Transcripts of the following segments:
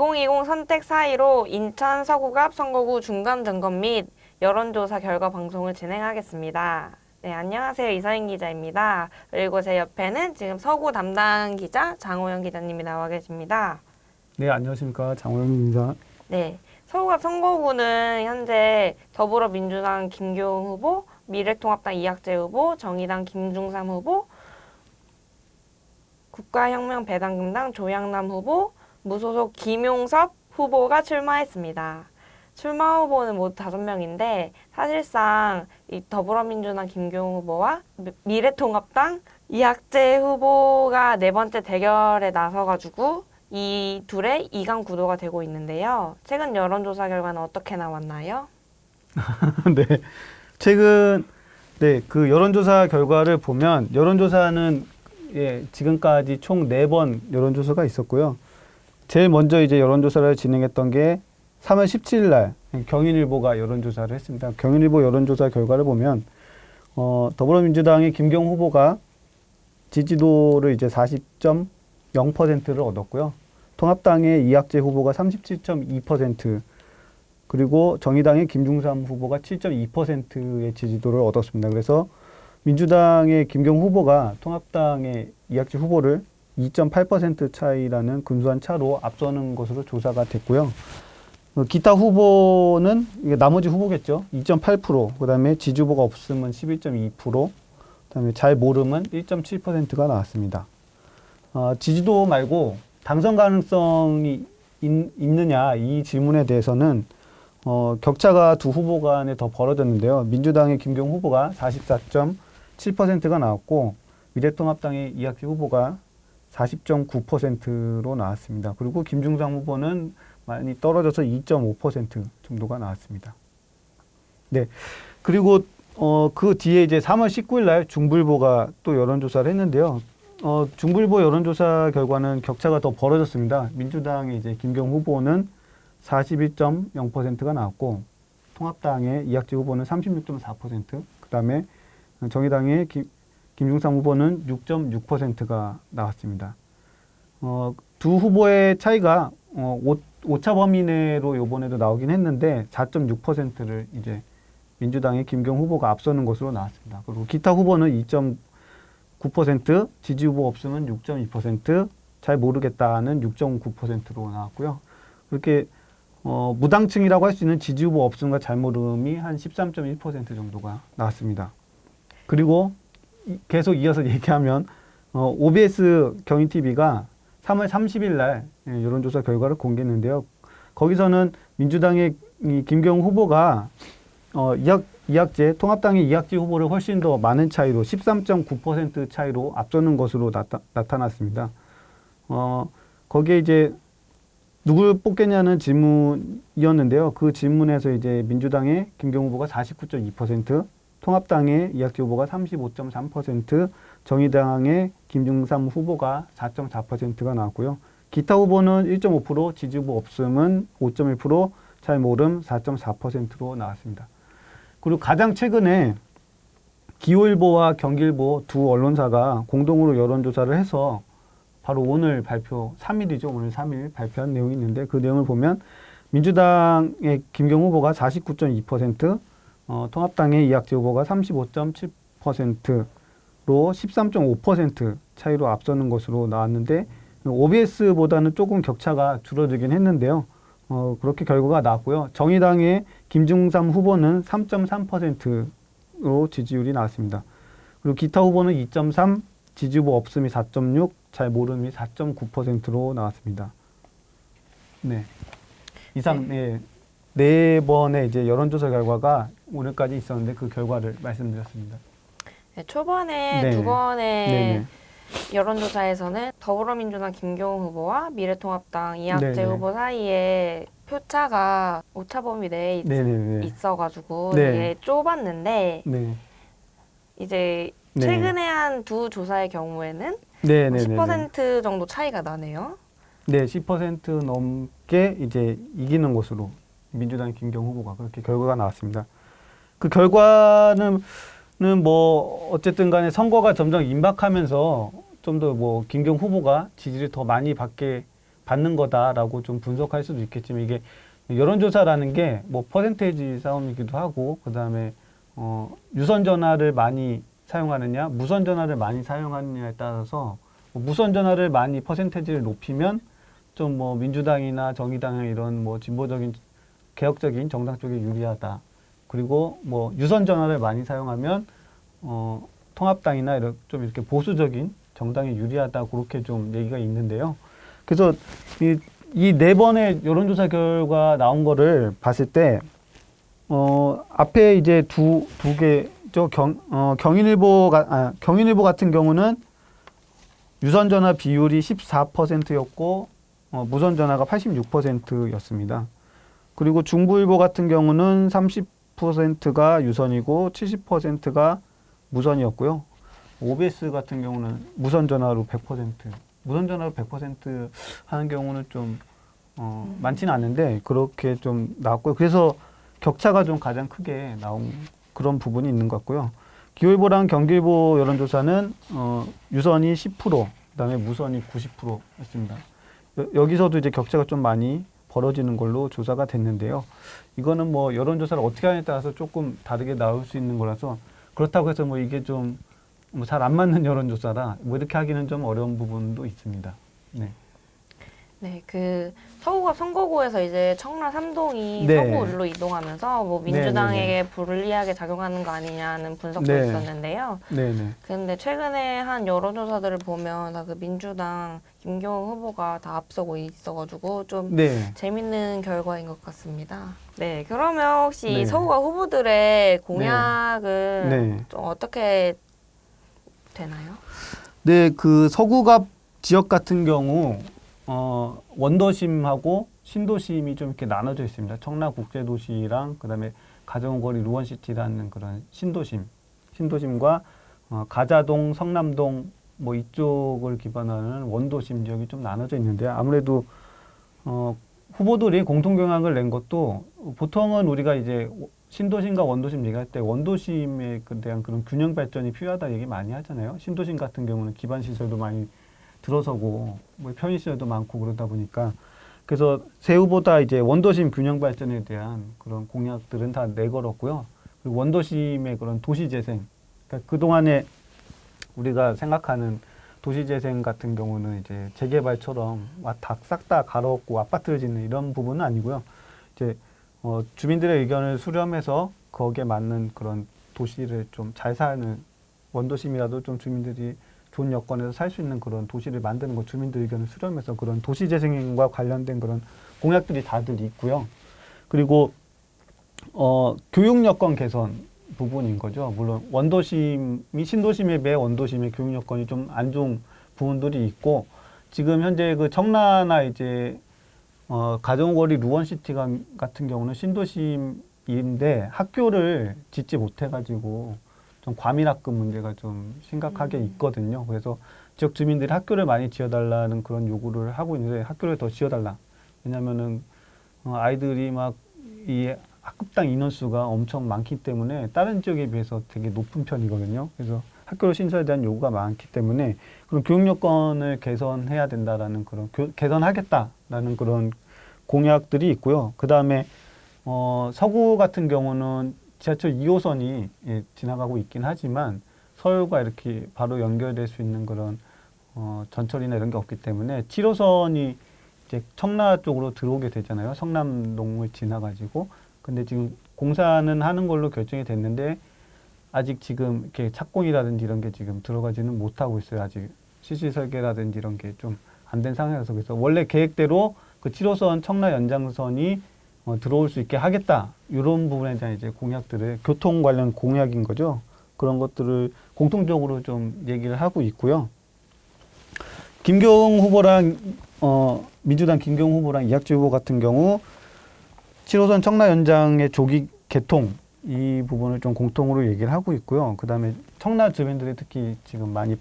2020 선택 4.15 인천 서구갑 선거구 중간점검 및 여론조사 결과 방송을 진행하겠습니다. 네, 안녕하세요. 이서인 기자입니다. 그리고 제 옆에는 지금 서구 담당 기자 장호영 기자님이 나와 계십니다. 네, 안녕하십니까. 장호영입니다. 네, 서구갑 선거구는 현재 더불어민주당 김교웅 후보, 미래통합당 이학재 후보, 정의당 김중삼 후보, 국가혁명배당금당 조양남 후보, 무소속 김용섭 후보가 출마했습니다. 출마 후보는 모두 5명인데 사실상 이 더불어민주당 김교웅 후보와 미래통합당 이학재 후보가 네 번째 대결에 나서가지고 이 둘의 2강 구도가 되고 있는데요. 최근 여론조사 결과는 어떻게 나왔나요? 네, 최근 그 여론조사 결과를 보면 여론조사는 지금까지 총 4번 여론조사가 있었고요. 제일 먼저 이제 여론조사를 진행했던 게 3월 17일 날 경인일보가 여론조사를 했습니다. 경인일보 여론조사 결과를 보면 더불어민주당의 김경 후보가 지지도를 이제 40.0%를 얻었고요. 통합당의 이학재 후보가 37.2%, 그리고 정의당의 김중삼 후보가 7.2%의 지지도를 얻었습니다. 그래서 민주당의 김경 후보가 통합당의 이학재 후보를 2.8% 차이라는 근소한 차로 앞서는 것으로 조사가 됐고요. 기타 후보는 나머지 후보겠죠. 2.8%, 그다음에 지지 후보가 없으면 11.2%, 그다음에 잘 모름은 1.7%가 나왔습니다. 지지도 말고 당선 가능성이 있느냐 이 질문에 대해서는 격차가 두 후보 간에 더 벌어졌는데요. 민주당의 김경 후보가 44.7%가 나왔고 미래통합당의 이학재 후보가 40.9%로 나왔습니다. 그리고 김중삼 후보는 많이 떨어져서 2.5% 정도가 나왔습니다. 네. 그리고 그 뒤에 이제 3월 19일 날 중불보가 또 여론조사를 했는데요. 중불보 여론조사 결과는 격차가 더 벌어졌습니다. 민주당의 이제 김경 후보는 41.0%가 나왔고 통합당의 이학재 후보는 36.4%, 그다음에 정의당의 김중삼 후보는 6.6%가 나왔습니다. 두 후보의 차이가 오차 범위 내로 이번에도 나오긴 했는데 4.6%를 이제 민주당의 김경 후보가 앞서는 것으로 나왔습니다. 그리고 기타 후보는 2.9%, 지지 후보 없으면 6.2%, 잘 모르겠다는 6.9%로 나왔고요. 그렇게 무당층이라고 할 수 있는 지지 후보 없음과 잘 모름이 한 13.1% 정도가 나왔습니다. 그리고 계속 이어서 얘기하면 OBS 경인TV가 3월 30일 날 여론조사 결과를 공개했는데요. 거기서는 민주당의 김경 후보가 이학재, 통합당의 이학재 후보를 훨씬 더 많은 차이로 13.9% 차이로 앞서는 것으로 나타났습니다. 거기에 이제 누굴 뽑겠냐는 질문이었는데요. 그 질문에서 이제 민주당의 김경 후보가 49.2%, 통합당의 이학재 후보가 35.3%, 정의당의 김중삼 후보가 4.4%가 나왔고요. 기타 후보는 1.5%, 지지 후보 없음은 5.1%, 잘 모름 4.4%로 나왔습니다. 그리고 가장 최근에 기호일보와 경기일보 두 언론사가 공동으로 여론조사를 해서 바로 오늘 발표, 3일이죠. 오늘 3일 발표한 내용이 있는데 그 내용을 보면 민주당의 김경 후보가 49.2%, 통합당의 이학재 후보가 35.7%로 13.5% 차이로 앞서는 것으로 나왔는데 OBS보다는 조금 격차가 줄어들긴 했는데요. 그렇게 결과가 나왔고요. 정의당의 김중삼 후보는 3.3%로 지지율이 나왔습니다. 그리고 기타 후보는 2.3, 지지 후보 없음이 4.6, 잘 모름이 4.9%로 나왔습니다. 네. 이상 네 번의 이제 여론조사 결과가 오늘까지 있었는데 그 결과를 말씀드렸습니다. 네, 초반에 두 번의 여론조사에서는 더불어민주당 김교웅 후보와 미래통합당 이학재 후보 사이에 표차가 오차 범위 내에 있어가지고 되게 좁았는데 이제 최근에 한 두 조사의 경우에는 10% 정도 차이가 나네요. 네, 10% 넘게 이제 이기는 것으로 민주당 김경 후보가 그렇게 결과가 나왔습니다. 그 결과는 뭐 어쨌든 간에 선거가 점점 임박하면서 좀 더 뭐 김경 후보가 지지를 더 많이 받게 받는 거다라고 좀 분석할 수도 있겠지만 이게 여론조사라는 게 뭐 퍼센테이지 싸움이기도 하고 그다음에 유선 전화를 많이 사용하느냐 무선 전화를 많이 사용하느냐에 따라서 뭐 무선 전화를 많이 퍼센테이지를 높이면 좀 뭐 민주당이나 정의당 이런 뭐 진보적인 개혁적인 정당 쪽에 유리하다. 그리고 뭐 유선 전화를 많이 사용하면 통합당이나 이런 좀 이렇게 보수적인 정당에 유리하다 그렇게 좀 얘기가 있는데요. 그래서 이 네 번의 여론조사 결과 나온 거를 봤을 때 앞에 이제 두 개죠. 경인일보 같은 경우는 유선 전화 비율이 14%였고 무선 전화가 86%였습니다. 그리고 중부일보 같은 경우는 30%가 유선이고 70%가 무선이었고요. OBS 같은 경우는 무선 전화로 100%, 무선 전화로 100% 하는 경우는 좀 많지는 않은데 그렇게 좀 나왔고요. 그래서 격차가 좀 가장 크게 나온 그런 부분이 있는 것 같고요. 기호일보랑 경기일보 여론조사는 유선이 10%, 그다음에 무선이 90%였습니다. 여기서도 이제 격차가 좀 많이 벌어지는 걸로 조사가 됐는데요. 이거는 뭐 여론조사를 어떻게 하냐에 따라서 조금 다르게 나올 수 있는 거라서 그렇다고 해서 뭐 이게 좀 뭐 잘 안 맞는 여론조사라 뭐 이렇게 하기는 좀 어려운 부분도 있습니다. 네. 네, 그 서구갑 선거구에서 이제 청라 3동이 네. 서구로 이동하면서 뭐 민주당에게 불리하게 작용하는 거 아니냐는 분석도 네. 있었는데요. 네네. 근데 최근에 한 여론조사들을 보면 다 그 민주당 김경호 후보가 다 앞서고 있어가지고 좀 네. 재밌는 결과인 것 같습니다. 네, 그러면 혹시 네. 서구갑 후보들의 공약은 네. 좀 어떻게 되나요? 네, 그 서구갑 지역 같은 경우 원도심하고 신도심이 좀 이렇게 나눠져 있습니다. 청라국제도시랑 그다음에 가정거리 루원시티라는 그런 신도심과 가자동, 성남동 뭐 이쪽을 기반하는 원도심 지역이 좀 나눠져 있는데요. 아무래도 후보들이 공통 경향을 낸 것도 보통은 우리가 이제 신도심과 원도심 얘기할 때 원도심에 대한 그런 균형 발전이 필요하다 얘기 많이 하잖아요. 신도심 같은 경우는 기반 시설도 많이 들어서고 뭐 편의시설도 많고 그러다 보니까 그래서 세 후보다 이제 원도심 균형 발전에 대한 그런 공약들은 다 내걸었고요. 그리고 원도심의 그런 도시재생, 그러니까 그 동안에 우리가 생각하는 도시재생 같은 경우는 이제 재개발처럼 싹 다 갈아엎고 아파트를 짓는 이런 부분은 아니고요. 이제 주민들의 의견을 수렴해서 거기에 맞는 그런 도시를 좀 잘 사는 원도심이라도 좀 주민들이 좋은 여건에서 살 수 있는 그런 도시를 만드는 거 주민들 의견을 수렴해서 그런 도시재생과 관련된 그런 공약들이 다들 있고요. 그리고 교육 여건 개선 부분인 거죠. 물론 원도심이 신도심에 비해 원도심의 교육 여건이 좀 안 좋은 부분들이 있고 지금 현재 그 청라나 이제 가정거리 루원시티 같은 경우는 신도심인데 학교를 짓지 못해가지고 좀 과밀학급 문제가 좀 심각하게 있거든요. 그래서 지역 주민들이 학교를 많이 지어달라는 그런 요구를 하고 있는데 학교를 더 지어달라. 왜냐면은 아이들이 막 이 학급당 인원수가 엄청 많기 때문에 다른 지역에 비해서 되게 높은 편이거든요. 그래서 학교 신설에 대한 요구가 많기 때문에 그런 교육 여건을 개선해야 된다라는 그런 개선하겠다라는 그런 공약들이 있고요. 그 다음에 서구 같은 경우는 지하철 2호선이 지나가고 있긴 하지만 서울과 이렇게 바로 연결될 수 있는 그런 전철이나 이런 게 없기 때문에 7호선이 이제 청라 쪽으로 들어오게 되잖아요. 성남동을 지나가지고. 근데 지금 공사는 하는 걸로 결정이 됐는데 아직 지금 이렇게 착공이라든지 이런 게 지금 들어가지는 못하고 있어요. 아직 실시 설계라든지 이런 게 좀 안 된 상황이라서 그래서 원래 계획대로 그 7호선 청라 연장선이 들어올 수 있게 하겠다. 이런 부분에 대한 이제 공약들을 교통 관련 공약인 거죠. 그런 것들을 공통적으로 좀 얘기를 하고 있고요. 김경 후보랑 민주당 김경 후보랑 이학주 후보 같은 경우 7호선 청라 연장의 조기 개통 이 부분을 좀 공통으로 얘기를 하고 있고요. 그다음에 청라 주민들이 특히 지금 많이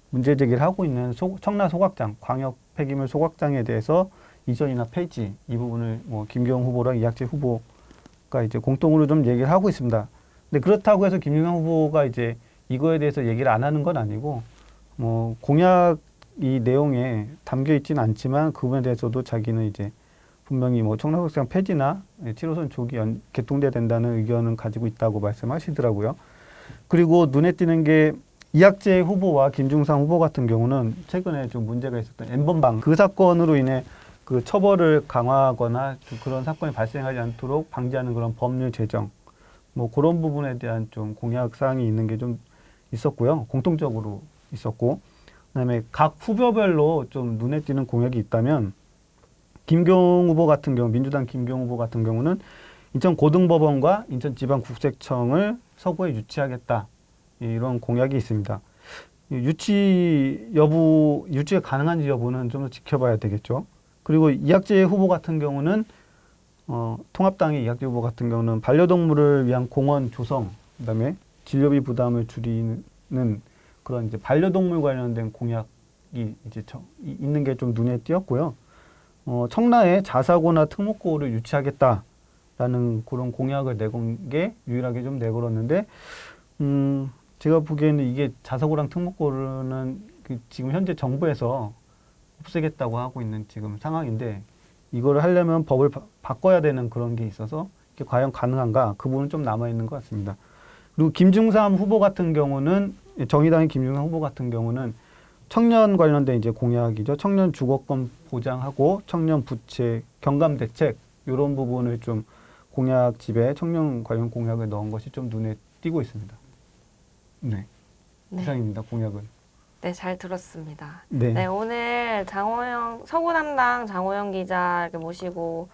문제 제기를 하고 있는 청라 소각장, 광역 폐기물 소각장에 대해서 이전이나 폐지 이 부분을 뭐 김경 후보랑 이학재 후보가 이제 공통으로 좀 얘기를 하고 있습니다. 근데 그렇다고 해서 김경 후보가 이제 이거에 대해서 얘기를 안 하는 건 아니고 뭐 공약이 이 내용에 담겨 있지는 않지만 그 부분에 대해서도 자기는 이제 분명히 뭐 청락국장 폐지나 7호선 조기 개통돼야 된다는 의견을 가지고 있다고 말씀하시더라고요. 그리고 눈에 띄는 게 이학재 후보와 김중삼 후보 같은 경우는 최근에 좀 문제가 있었던 N번방 그 사건으로 인해 그 처벌을 강화하거나 그런 사건이 발생하지 않도록 방지하는 그런 법률 제정 뭐 그런 부분에 대한 좀 공약 사항이 있는 게 좀 있었고요. 공통적으로 있었고 그다음에 각 후보별로 좀 눈에 띄는 공약이 있다면 김경 후보 같은 경우 민주당 김경 후보 같은 경우는 인천고등법원과 인천지방국세청을 서구에 유치하겠다 이런 공약이 있습니다. 유치가 가능한지 여부는 좀 더 지켜봐야 되겠죠. 그리고 이학재 후보 같은 경우는 통합당의 이학재 후보 같은 경우는 반려동물을 위한 공원 조성, 그다음에 진료비 부담을 줄이는 그런 이제 반려동물 관련된 공약이 이제 있는 게 좀 눈에 띄었고요. 청라에 자사고나 특목고를 유치하겠다라는 그런 공약을 내건 게 유일하게 좀 내걸었는데, 제가 보기에는 이게 자사고랑 특목고는 그 지금 현재 정부에서 없애겠다고 하고 있는 지금 상황인데, 이거를 하려면 법을 바꿔야 되는 그런 게 있어서 이게 과연 가능한가? 그 부분은 좀 남아있는 것 같습니다. 그리고 김중삼 후보 같은 경우는, 정의당의 김중삼 후보 같은 경우는 청년 관련된 이제 공약이죠. 청년 주거권 보장하고 청년 부채 경감 대책 이런 부분을 좀 공약집에 청년 관련 공약을 넣은 것이 좀 눈에 띄고 있습니다. 네, 네. 이상입니다. 공약은. 네, 잘 들었습니다. 네, 네, 오늘 서구 담당 장호영 기자 이렇게 모시고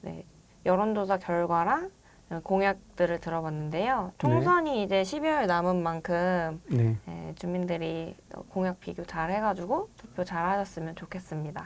네, 여론조사 결과랑 공약들을 들어봤는데요. 총선이 이제 12월 남은 만큼 네. 주민들이 공약 비교 잘 해가지고 투표 잘 하셨으면 좋겠습니다.